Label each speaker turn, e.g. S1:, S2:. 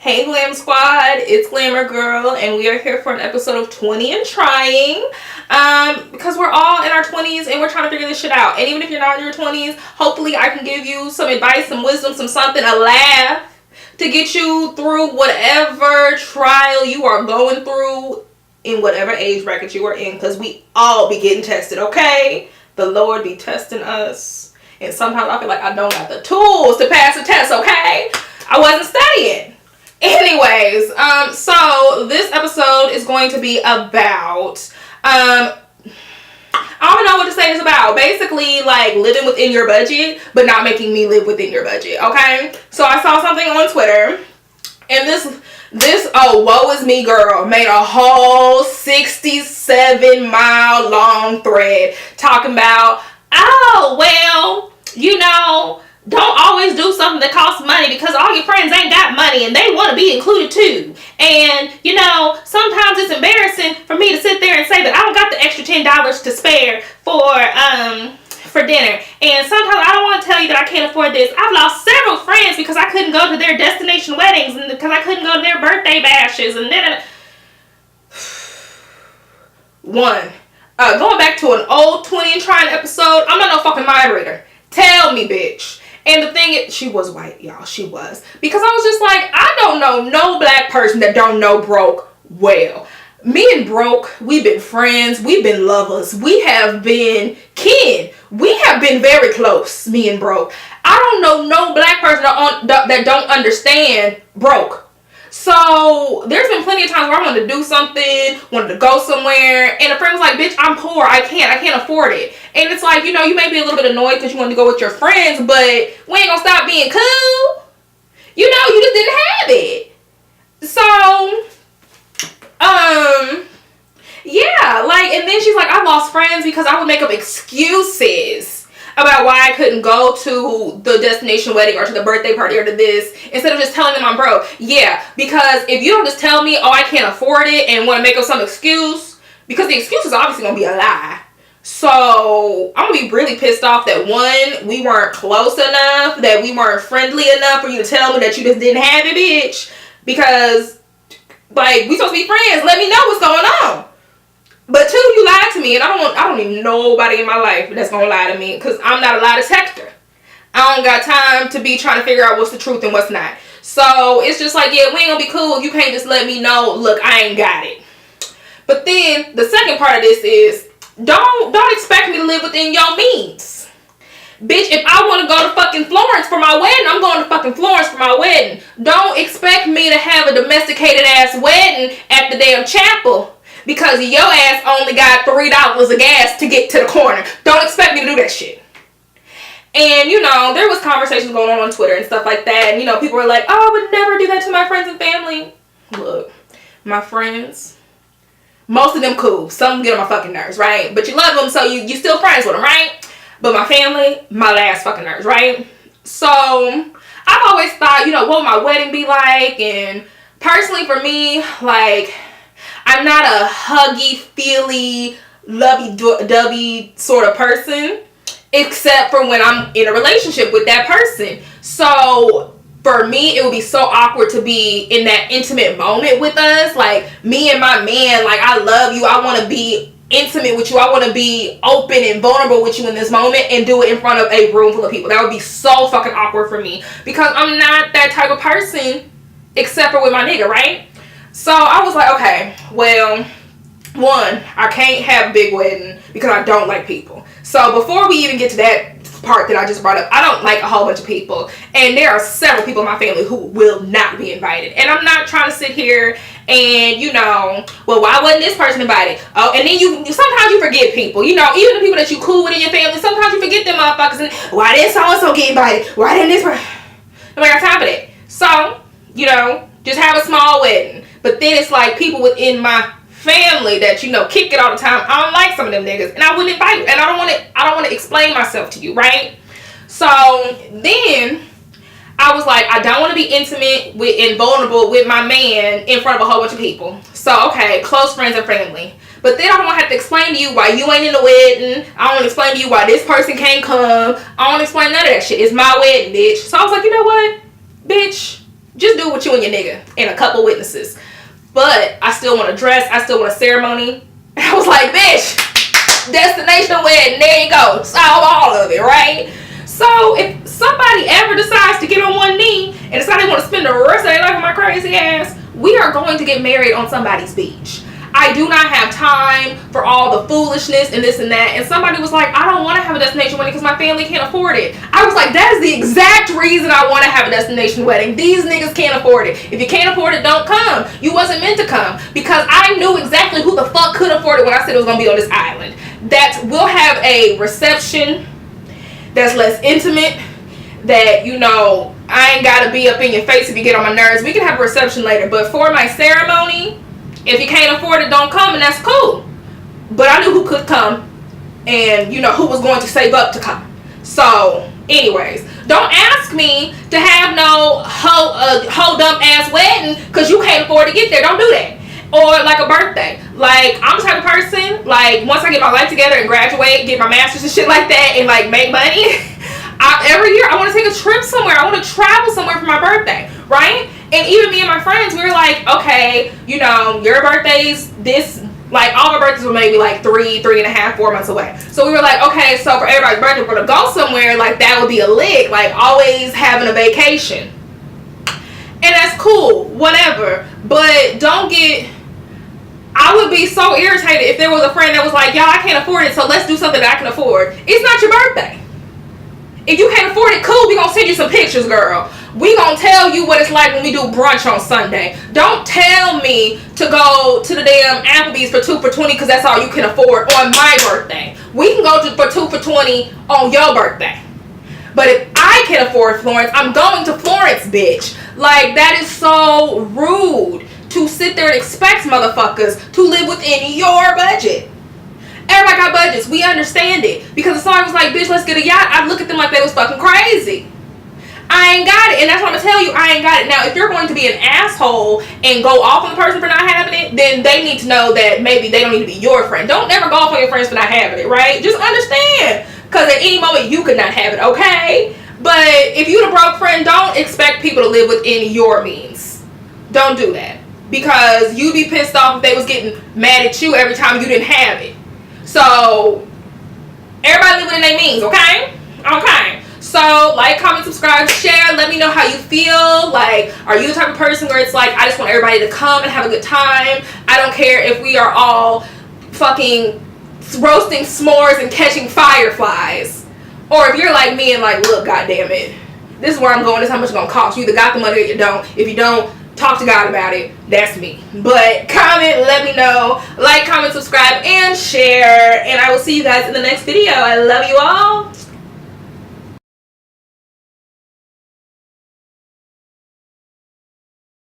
S1: Hey Glam Squad, it's Glamour Girl, and we are here for an episode of 20 and Trying. Because we're all in our 20s and we're trying to figure this shit out. And even if you're not in your 20s, hopefully I can give you some advice, some wisdom, some something, a laugh to get you through whatever trial you are going through in whatever age bracket you are in. Because we all be getting tested, okay? The Lord be testing us. And sometimes I feel like I don't have the tools to pass the test, okay? I wasn't studying. Anyways, so this episode is going to be about, I don't know what to say it's about. Basically, like, living within your budget, but not making me live within your budget, okay? So I saw something on Twitter, and this oh, woe is me girl made a whole 67-mile long thread talking about, oh, well, you know, don't always do something that costs money because all your friends ain't got money and they want to be included too. And, you know, sometimes it's embarrassing for me to sit there and say that I don't got the extra $10 to spare for dinner. And sometimes I don't want to tell you that I can't afford this. I've lost several friends because I couldn't go to their destination weddings and because I couldn't go to their birthday bashes and then going back to an old 20 and Trying episode, I'm not no fucking mind reader. Tell me, bitch. And the thing is, she was white, y'all. She was. Because I was just like, I don't know no black person that don't know Broke well. Me and Broke, we've been friends. We've been lovers. We have been kin. We have been very close, me and Broke. I don't know no black person that don't understand Broke. So, there's been plenty of times where I wanted to do something, wanted to go somewhere, and a friend was like, bitch, I'm poor, I can't afford it. And it's like, you know, you may be a little bit annoyed because you wanted to go with your friends, but we ain't gonna stop being cool. You know, you just didn't have it. So, yeah, like, and then she's like, I lost friends because I would make up excuses about why I couldn't go to the destination wedding or to the birthday party or to this instead of just telling them I'm broke. Yeah, because if you don't just tell me, oh, I can't afford it and want to make up some excuse, because the excuse is obviously going to be a lie. So I'm going to be really pissed off that one, we weren't close enough, that we weren't friendly enough for you to tell me that you just didn't have it, bitch. Because, like, we supposed to be friends. Let me know what's going on. But two, you lied to me, and I don't need nobody in my life that's gonna lie to me, because I'm not a lie detector. I don't got time to be trying to figure out what's the truth and what's not. So it's just like, yeah, we ain't gonna be cool. You can't just let me know, look, I ain't got it. But then the second part of this is, don't expect me to live within your means. Bitch, if I want to go to fucking Florence for my wedding, I'm going to fucking Florence for my wedding. Don't expect me to have a domesticated ass wedding at the damn chapel, because your ass only got $3 of gas to get to the corner. Don't expect me to do that shit. And, you know, there was conversations going on Twitter and stuff like that. And, you know, people were like, oh, I would never do that to my friends and family. Look, my friends, most of them cool. Some get on my fucking nerves, right? But you love them, so you still friends with them, right? But my family, my last fucking nerves, right? So, I've always thought, you know, what would my wedding be like? And personally for me, like, I'm not a huggy, feely, lovey-dovey sort of person, except for when I'm in a relationship with that person. So, for me, it would be so awkward to be in that intimate moment with us. Like, me and my man, like, I love you. I want to be intimate with you. I want to be open and vulnerable with you in this moment and do it in front of a room full of people. That would be so fucking awkward for me, because I'm not that type of person, except for with my nigga, right? So I was like, okay, well, one, I can't have a big wedding because I don't like people. So before we even get to that part that I just brought up, I don't like a whole bunch of people. And there are several people in my family who will not be invited. And I'm not trying to sit here and, you know, well, why wasn't this person invited? Oh, and then sometimes you forget people. You know, even the people that you cool with in your family, sometimes you forget them motherfuckers. And why didn't so-and-so get invited? Why didn't this person? Nobody got time for that. So, you know, just have a small wedding. But then it's like people within my family that, you know, kick it all the time. I don't like some of them niggas, and I wouldn't invite you. And I don't want to explain myself to you, right? So then I was like, I don't want to be intimate with and vulnerable with my man in front of a whole bunch of people. So okay, close friends and family. But then I don't want to have to explain to you why you ain't in the wedding. I don't want to explain to you why this person can't come. I don't want to explain none of that shit. It's my wedding, bitch. So I was like, you know what, bitch? Just do it with you and your nigga and a couple witnesses. But I still want a dress. I still want a ceremony. I was like, bitch, destination wedding, there you go. Solve all of it, right? So if somebody ever decides to get on one knee and decide they want to spend the rest of their life with my crazy ass, we are going to get married on somebody's beach. I do not have time for all the foolishness and this and that. And somebody was like, I don't want to have a destination wedding because my family can't afford it. I was like, that is the exact reason I want to have a destination wedding. These niggas can't afford it. If you can't afford it, don't come. You wasn't meant to come, because I knew exactly who the fuck could afford it when I said it was going to be on this island. That we'll have a reception that's less intimate, that, you know, I ain't got to be up in your face if you get on my nerves. We can have a reception later. But for my ceremony, if you can't afford it, don't come, and that's cool. But I knew who could come, and, you know, who was going to save up to come. So, anyways, don't ask me to have no whole dump ass wedding because you can't afford to get there. Don't do that. Or like a birthday. Like, I'm the type of person, like, once I get my life together and graduate, get my master's and shit like that, and like make money, every year I want to take a trip somewhere. I want to travel somewhere for my birthday, right? And even me and my friends, we were like, okay, you know, your birthday's this, like, all my birthdays were maybe like 3.5, 4 months away. So we were like, okay, so for everybody's birthday, we're going to go somewhere, like, that would be a lick, like, always having a vacation. And that's cool, whatever. But don't get, I would be so irritated if there was a friend that was like, y'all, I can't afford it, so let's do something that I can afford. It's not your birthday. If you can't afford it, cool, we gonna send you some pictures, girl. We gonna tell you what it's like when we do brunch on Sunday. Don't tell me to go to the damn Applebee's for 2 for $20 because that's all you can afford on my birthday. We can go for 2 for $20 on your birthday. But if I can afford Florence, I'm going to Florence, bitch. Like, that is so rude to sit there and expect motherfuckers to live within your budget. Everybody got budgets. We understand it. Because if somebody was like, bitch, let's get a yacht, I'd look at them like they was fucking crazy. I ain't got it. And that's what I'm going to tell you. I ain't got it. Now, if you're going to be an asshole and go off on the person for not having it, then they need to know that maybe they don't need to be your friend. Don't ever go off on your friends for not having it, right? Just understand. Because at any moment, you could not have it, okay? But if you the broke friend, don't expect people to live within your means. Don't do that. Because you'd be pissed off if they was getting mad at you every time you didn't have it. So, everybody live within their means, okay? Okay. So, like, comment, subscribe, share. Let me know how you feel. Like, are you the type of person where it's like, I just want everybody to come and have a good time. I don't care if we are all fucking roasting s'mores and catching fireflies. Or if you're like me and like, look, goddamn it, this is where I'm going. This is how much it's going to cost. You either got the money or you don't. If you don't, talk to God about it. That's me. But comment, let me know. Like, comment, subscribe, and share. And I will see you guys in the next video. I love you all.